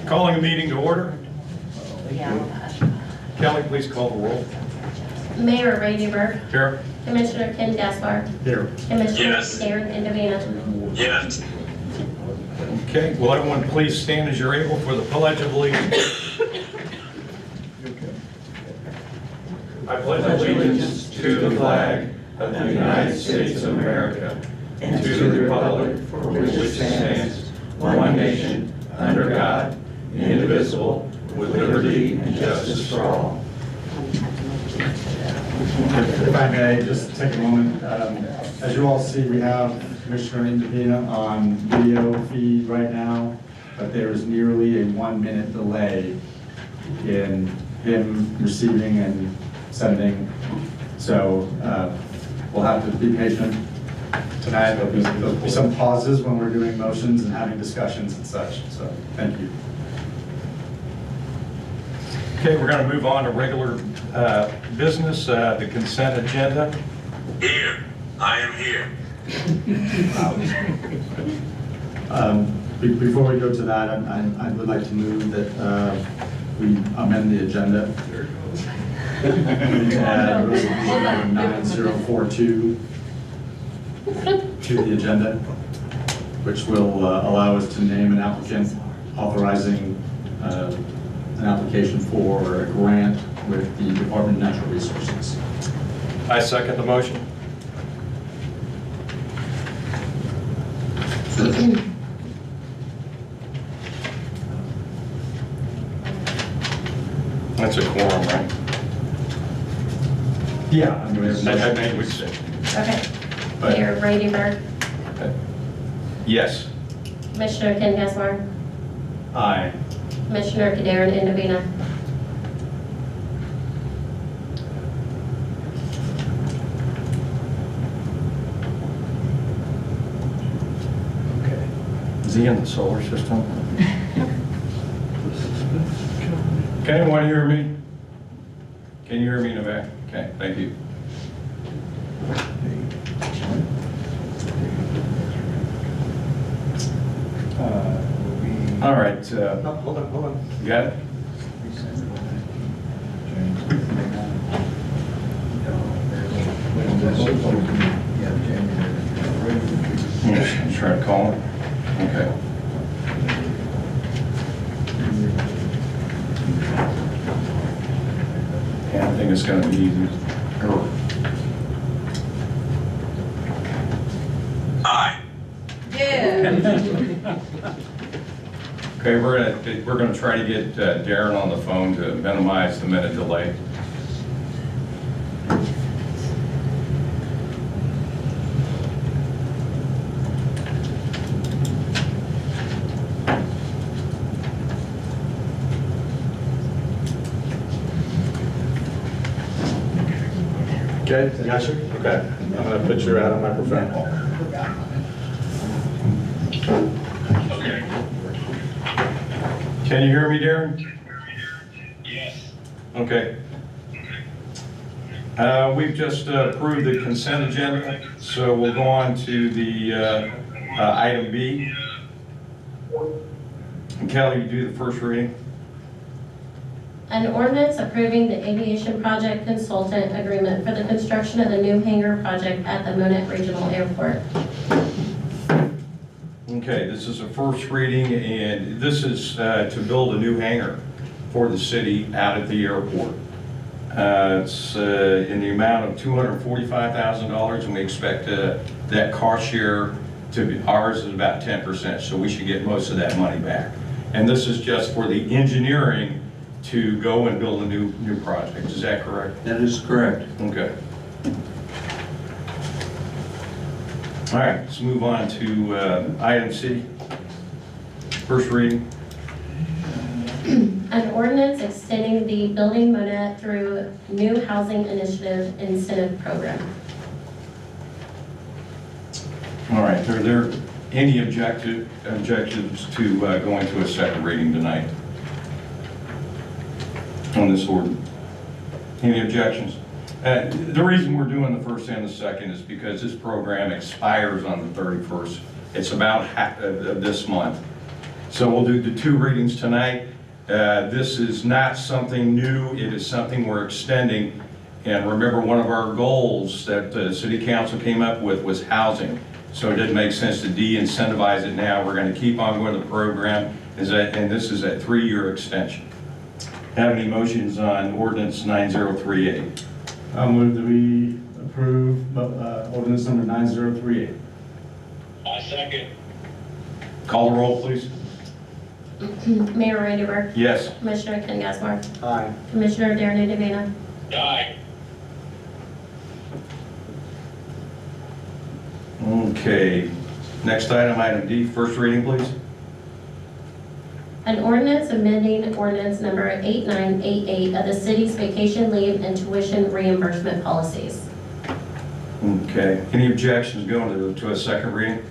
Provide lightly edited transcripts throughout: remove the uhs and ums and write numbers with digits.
Calling a meeting to order. Kelly, please call the roll. Mayor Ray Newberg. Here. Commissioner Ken Gaspar. Here. Commissioner Darren Indovina. Yes. Okay, will everyone please stand as you're able for the Pledge of Allegiance? I pledge allegiance to the flag of the United States of America and to the republic for which it stands, one nation, under God, indivisible, with liberty and justice for all. If I may, just take a moment. As you all see, we have Commissioner Indovina on video feed right now, but there is nearly a 1-minute delay in him receiving and sending. So we'll have to be patient tonight. There'll be some pauses when we're doing motions and having discussions and such. So thank you. Okay, we're going to move on to regular business, the consent agenda. Here. I am here. Before we go to that, I would like to move that we amend the agenda. Add resolution number 9042 to the agenda, which will allow us to name an applicant authorizing an application for a grant with the Department of Natural Resources. I second the motion. That's a quorum, right? Yeah. I'm going I think we said. Okay. But- Mayor Ray Newberg. Yes. Commissioner Ken Gaspar. Aye. Commissioner Darren Indovina. Okay. Is he in the solar system? Can anyone hear me? Can you hear me in the back? Okay, thank you. All right. Hold on. You got it? Try to call him. Okay. Yeah, I think it's going to be easy. Aye. Okay, we're gonna try to get Darren on the phone to minimize the minute delay. Okay, got you? Okay. I'm going to put you out on microphone. Okay. Can you hear me, Darren? Yes. Okay. We've just approved the consent agenda, so we'll go on to the item B. And Kelly, you do the first reading. An ordinance approving the aviation project consultant agreement for the construction of the new hangar project at the Monett Regional Airport. Okay, this is a first reading, and this is to build a new hangar for the city out at the airport. It's in the amount of $245,000, and we expect that cost share to be, ours is about 10%, so we should get most of that money back. And this is just for the engineering to go and build a new project. Is that correct? That is correct. Okay. All right, let's move on to item C. First reading. An ordinance extending the Building Monett through New Housing Initiative Incentive Program. All right, are there any objectives to going to a second reading tonight on this ordinance? Any objections? The reason we're doing the first and the second is because this program expires on the 31st. It's about half of this month. So we'll do the 2 readings tonight. This is not something new, it is something we're extending. And remember, one of our goals that the city council came up with was housing. So it didn't make sense to de-incentivize it now. We're going to keep on going the program, and this is a 3-year extension. Have any motions on ordinance 9038? I'll move that we approve ordinance number 9038. I second. Call the roll, please. Mayor Randy Burke, Yes. Commissioner Ken Gasbar, Aye. Commissioner Darren Davina, Aye. Okay. Next item, item D, first reading, please. an ordinance amending ordinance number 8988 of the city's vacation leave and tuition reimbursement policies. Okay. Any objections going to a second reading?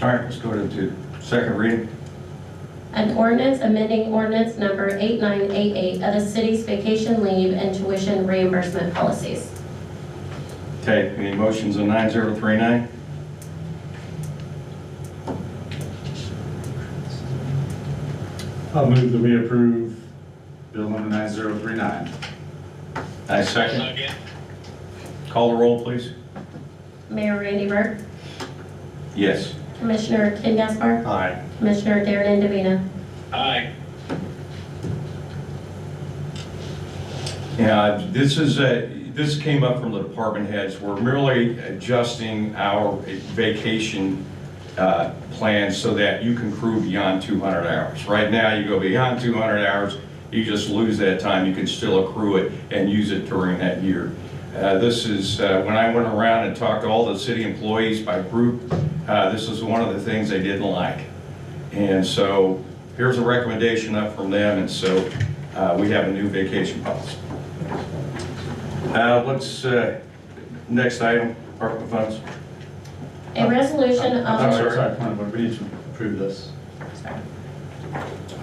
All right, let's go to second reading. An ordinance amending ordinance number 8988 of the city's vacation leave and tuition reimbursement policies. Okay, any motions on 9039? I'll move that we approve bill number 9039. I second. Call the roll, please. Mayor Randy Burke, Yes. Commissioner Ken Gasbar, Aye. Commissioner Darren Davina. Aye. Yeah, this came up from the department heads. We're merely adjusting our vacation plan so that you can accrue beyond 200 hours. Right now, you go beyond 200 hours, you just lose that time. You can still accrue it and use it during that year. This is, when I went around and talked to all the city employees by group, this is one of the things they didn't like. And so here's a recommendation up from them, and so we have a new vacation policy. Next item, ARPA funds. A resolution I'm of, sorry, point of order. We need to approve this.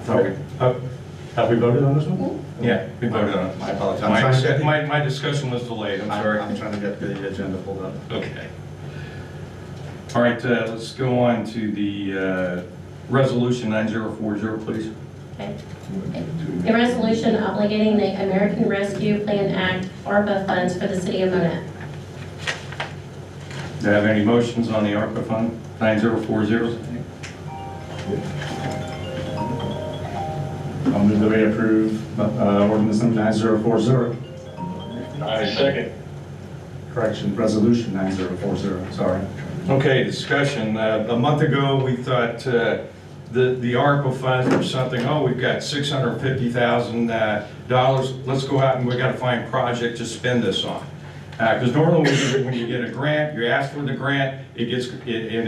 Sorry. Have we voted on this one? Yeah, we voted on it. My apologies. I'm trying to get My discussion was delayed, I'm sorry. I'm trying to get the agenda pulled up. Okay. All right, let's go on to the resolution 9040, please. okay. A resolution obligating the American Rescue Plan Act ARPA funds for the city of Monett. Do you have any motions on the ARPA fund 9040? I'll move that we approve ordinance number 9040. I second. Correction, resolution 9040, sorry. Okay, discussion. A month ago, we thought the ARPA funds were something, oh, we've got $650,000. Let's go out and we got to find a project to spend this on. Because normally when you get a grant, you ask for the grant, and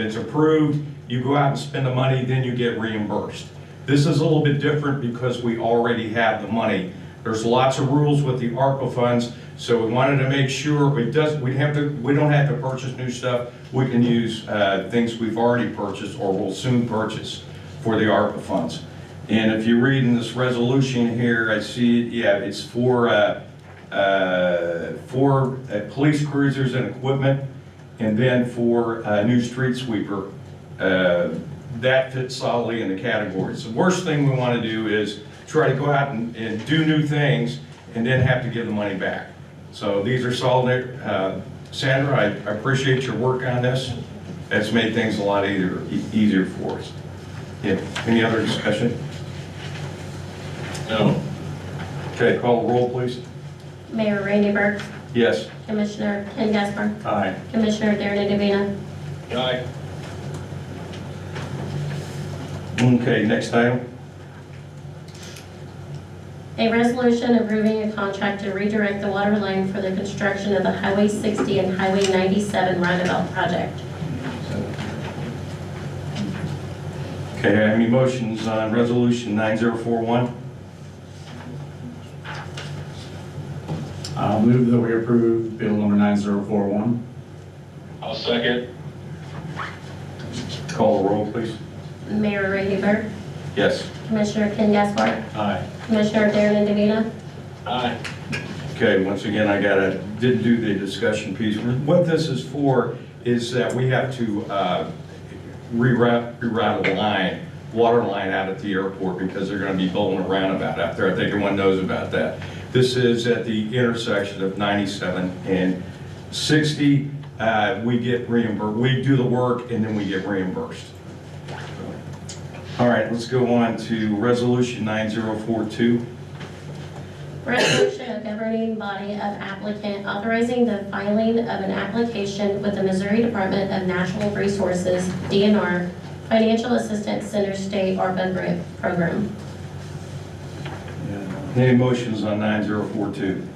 it's approved, you go out and spend the money, then you get reimbursed. This is a little bit different because we already have the money. There's lots of rules with the ARPA funds, so we wanted to make sure we don't have to purchase new stuff. We can use things we've already purchased or will soon purchase for the ARPA funds. And if you read in this resolution here, I see, yeah, it's for police cruisers and equipment, and then for a new street sweeper. That fits solidly in the categories. The worst thing we want to do is try to go out and do new things and then have to give the money back. So these are solid. Sandra, I appreciate your work on this. That's made things a lot easier for us. Yeah. Any other discussion? No. Okay, call the roll, please. Mayor Randy Burke, Yes. Commissioner Ken Gasbar, Aye. Commissioner Darren Davina. Aye. Okay, next item. A resolution approving a contract to redirect the water line for the construction of the Highway 60 and Highway 97 roundabout project. Okay, I have any motions on resolution 9041? I'll move that we approve bill number 9041. I'll second. Call the roll, please. Mayor Randy Burke, Yes. Commissioner Ken Gasbar, Aye. Commissioner Darren Davina. Aye. Okay, once again, didn't do the discussion piece. What this is for is that we have to reroute a line, water line out at the airport because they're going to be building a roundabout out there. I think everyone knows about that. This is at the intersection of 97 and 60. We get reimbursed. We do the work and then we get reimbursed. All right, let's go on to Resolution 9042. Resolution of governing body of applicant authorizing the filing of an application with the Missouri Department of Natural Resources, DNR, Financial Assistance Center State ARPA grant program. Any motions on 9042?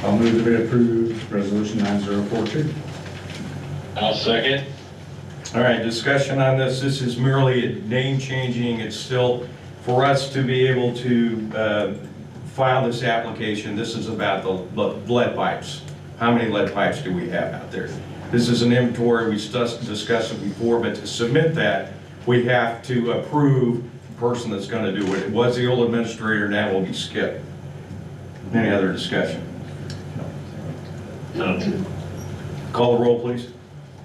I'll move that we approve Resolution 9042. I'll second. All right, discussion on this. This is merely a name changing. It's still for us to be able to file this application. This is about the lead pipes. How many lead pipes do we have out there? This is an inventory. We discussed it before, but to submit that, we have to approve the person that's going to do it. It was the old administrator, now will be Skip. Any other discussion? Call the roll, please.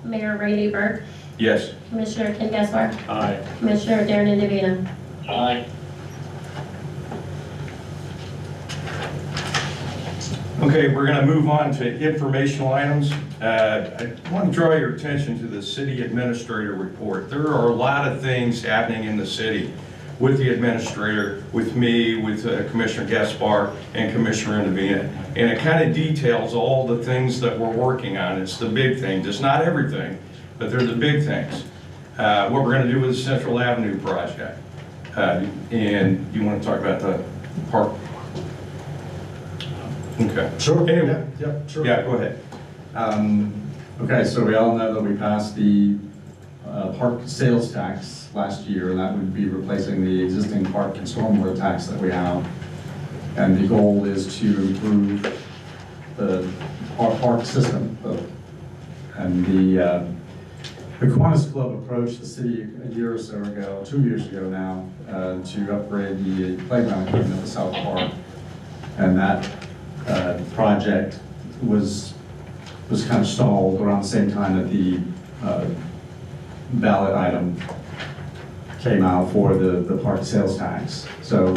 Mayor Brady Burke, Yes. Commissioner Ken Gaspar, Aye. Commissioner Darren Indovina. Aye. Okay, we're going to move on to informational items. I want to draw your attention to the city administrator report. There are a lot of things happening in the city with the administrator, with me, with Commissioner Gaspar and Commissioner Indovina. And it kind of details all the things that we're working on. It's the big things. It's not everything, but they're the big things. What we're going to do with the Central Avenue project. And you want to talk about the park? Okay. Sure. Anyway. Yeah, sure. Yeah, go ahead. Okay, so we all know that we passed the park sales tax last year, and that would be replacing the existing park and stormwater tax that we have. And the goal is to improve our park system. And the Kiwanis Club approached the city a year or so ago, 2 years ago now, to upgrade the playground equipment at the South Park. And that project was kind of stalled around the same time that the ballot item came out for the park sales tax. So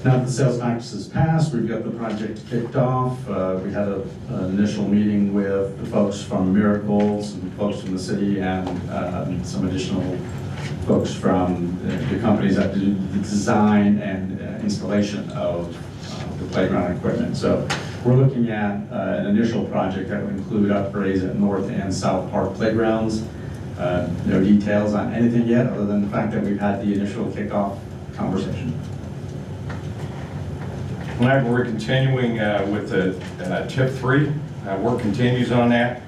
now that the sales tax is passed, we've got the project kicked off. We had an initial meeting with the folks from Miracles and folks from the city and some additional folks from the companies that do the design and installation of the playground equipment. So we're looking at an initial project that would include upgrades at North and South Park playgrounds. No details on anything yet, other than the fact that we've had the initial kickoff conversation. All right, we're continuing with the tip 3. Work continues on that.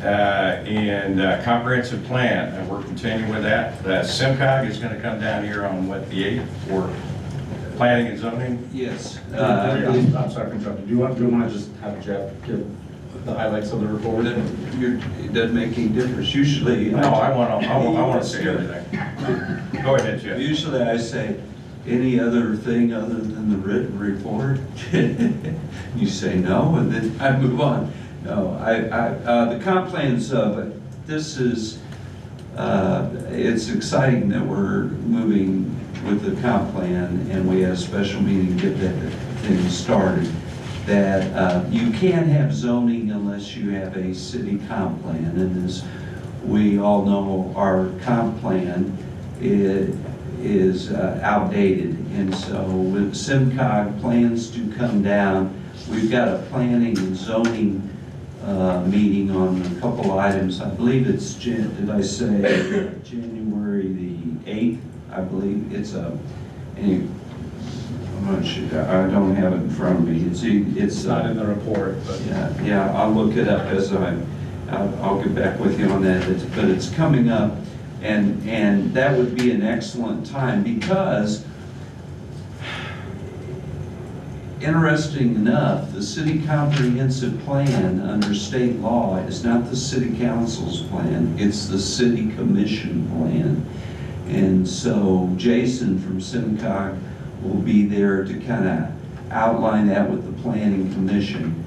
And comprehensive plan, we're continuing with that. SIMCOG is going to come down here on what, the 8th for planning and zoning? Yes. I'm sorry for interrupting. Do you want to just have Jeff give the highlights of the report? It doesn't make any difference. Usually. No, I want to say everything. Go ahead, Jeff. Usually I say any other thing other than the written report. You say no, and then I move on. No, the comp plans, but this is, it's exciting that we're moving with the comp plan, and we had a special meeting to get that thing started. That you can't have zoning unless you have a city comp plan, and as we all know, our comp plan is outdated, and so with SIMCOG plans to come down, we've got a planning and zoning meeting on a couple items. I believe it's, did I say January the 8th? I believe it's I'm not sure, I don't have it in front of me. It's Not in the report, but. yeah, I'll look it up as I'll get back with you on that. But it's coming up, and that would be an excellent time because, interesting enough, the city comprehensive plan under state law is not the city council's plan, it's the city commission plan. And so Jason from SIMCOG will be there to kind of outline that with the planning commission.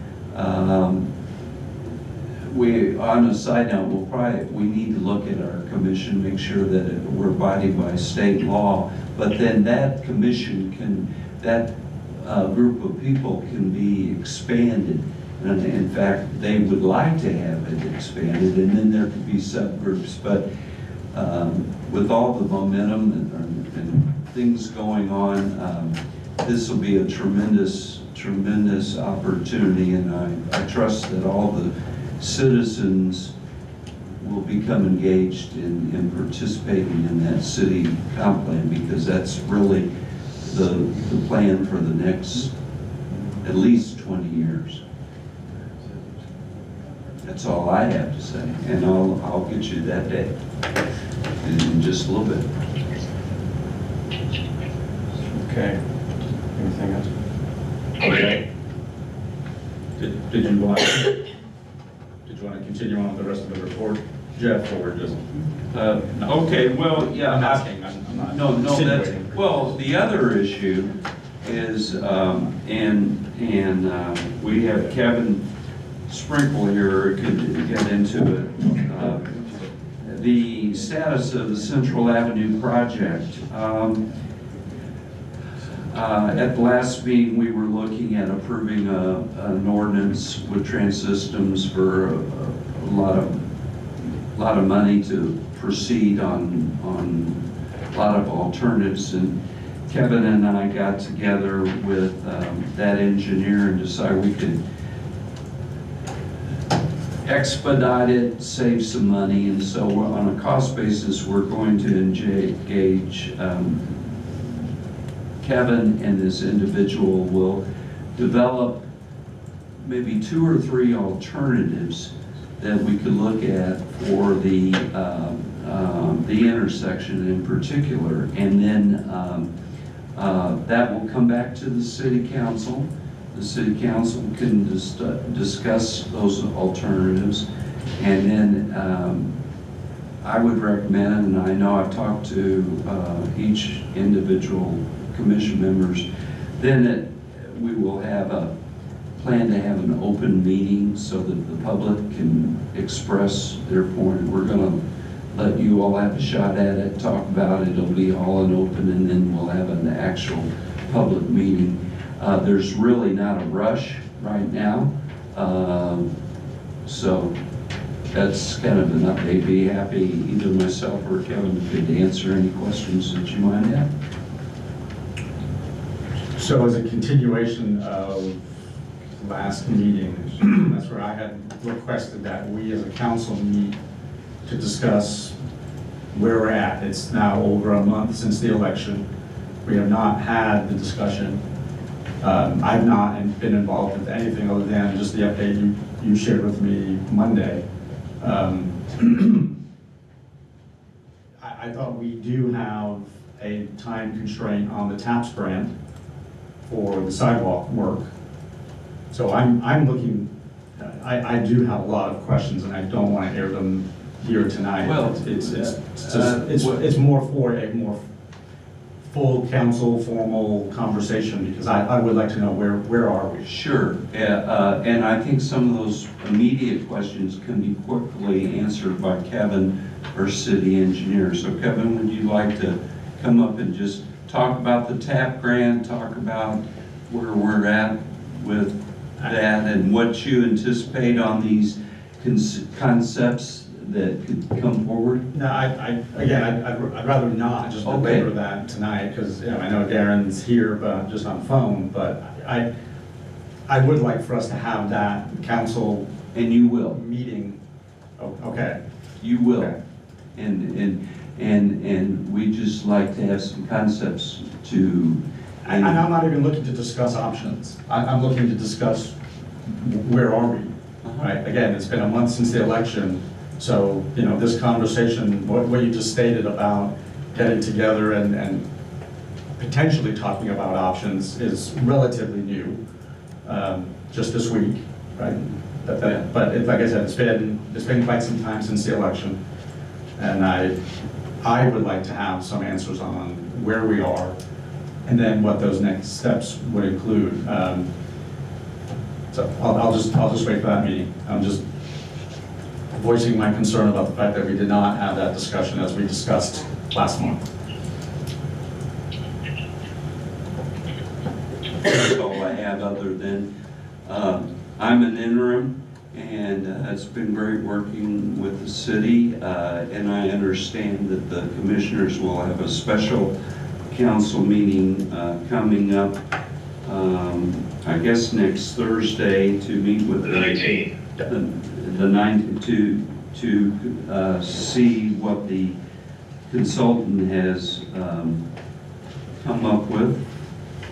on a side note, we need to look at our commission, make sure that we're abiding by state law, but then that commission that group of people can be expanded. And in fact, they would like to have it expanded, and then there could be subgroups, but with all the momentum and things going on, this will be a tremendous opportunity, and I trust that all the citizens will become engaged in participating in that city comp plan, because that's really the plan for the next at least 20 years. That's all I have to say, and I'll get you that day in just a little bit. Okay. Anything else? Okay. Did you want to continue on with the rest of the report, Jeff, or just? Okay, well, yeah. I'm asking, I'm not No, that's, insinuating. well, the other issue is, we have Kevin Sprinkle here, could get into it. The status of the Central Avenue project. At the last meeting, we were looking at approving an ordinance with Trans Systems for a lot of money to proceed on a lot of alternatives. And Kevin and I got together with that engineer and decided we could expedite it, save some money, and so on a cost basis, we're going to engage Kevin, and this individual will develop maybe 2 or 3 alternatives that we could look at for the intersection in particular, and then that will come back to the city council. The city council can discuss those alternatives, and then I would recommend, and I know I've talked to each individual commission members, then that we will have a plan to have an open meeting so that the public can express their point. We're going to let you all have a shot at it, talk about it. It'll be all in open, and then we'll have an actual public meeting. There's really not a rush right now, so that's kind of an update. Be happy, either myself or Kevin could answer any questions that you might have. So as a continuation of last meeting, that's where I had requested that we as a council meet to discuss where we're at. It's now over a month since the election. We have not had the discussion. I've not been involved with anything other than just the update you shared with me Monday. I thought we do have a time constraint on the TAPS grant for the sidewalk work. So I'm looking, I do have a lot of questions, and I don't want to air them here tonight. Well, it's more for a more full council formal conversation, because I would like to know where are we? Sure, and I think some of those immediate questions can be quickly answered by Kevin, our city engineer. So Kevin, would you like to come up and just talk about the TAP grant, talk about where we're at with that, and what you anticipate on these concepts that could come forward? No, I'd rather not just Okay. belabor that tonight, because I know Darren's here, but just on phone, but I would like for us to have that council And you will. meeting. Oh, okay. You will. Okay. And we just like to have some concepts to. And I'm not even looking to discuss options. I'm looking to discuss where are we, right? Again, it's been a month since the election, so, this conversation, what you just stated about getting together and potentially talking about options is relatively new, just this week, right? But like I said, it's been quite some time since the election, and I would like to have some answers on where we are, and then what those next steps would include. So I'll just wait for that meeting. voicing my concern about the fact that we did not have that discussion as we discussed last month. That's all I have, other than, I'm an interim, and it's been great working with the city, and I understand that the commissioners will have a special council meeting coming up, I guess next Thursday, to meet with the 19. the 9th, to see what the consultant has come up with.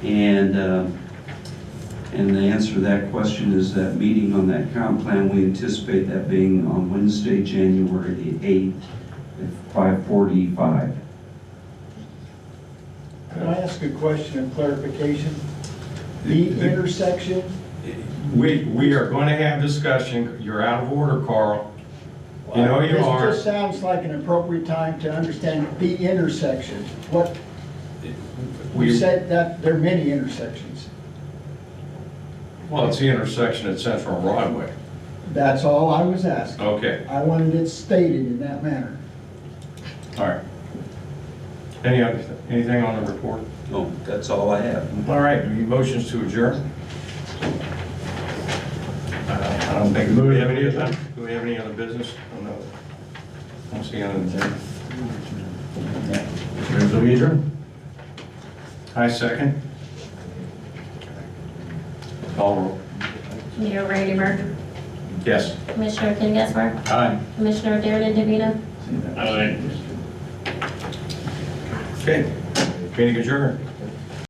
And the answer to that question is that meeting on that comp plan, we anticipate that being on Wednesday, January the 8th at 5:45. Can I ask a question of clarification? The intersection, We are going to have discussion. You're out of order, Carl. You know you are. this just sounds like an appropriate time to understand the intersection. What, you We, said that there are many intersections. well, it's the intersection at Central and Broadway. That's all I was asking. Okay, I wanted it stated in that manner. all right. Anything on the report? No, that's all I have. All right, any motions to adjourn? I don't think, do we have any other business? Oh, no. I don't see any other business. Move to adjourn. I second. Call roll. Mayor Randy Burke, Yes. Commissioner Ken Geisler, Aye. Commissioner Darren DeVito, Aye. Okay, meeting adjourned.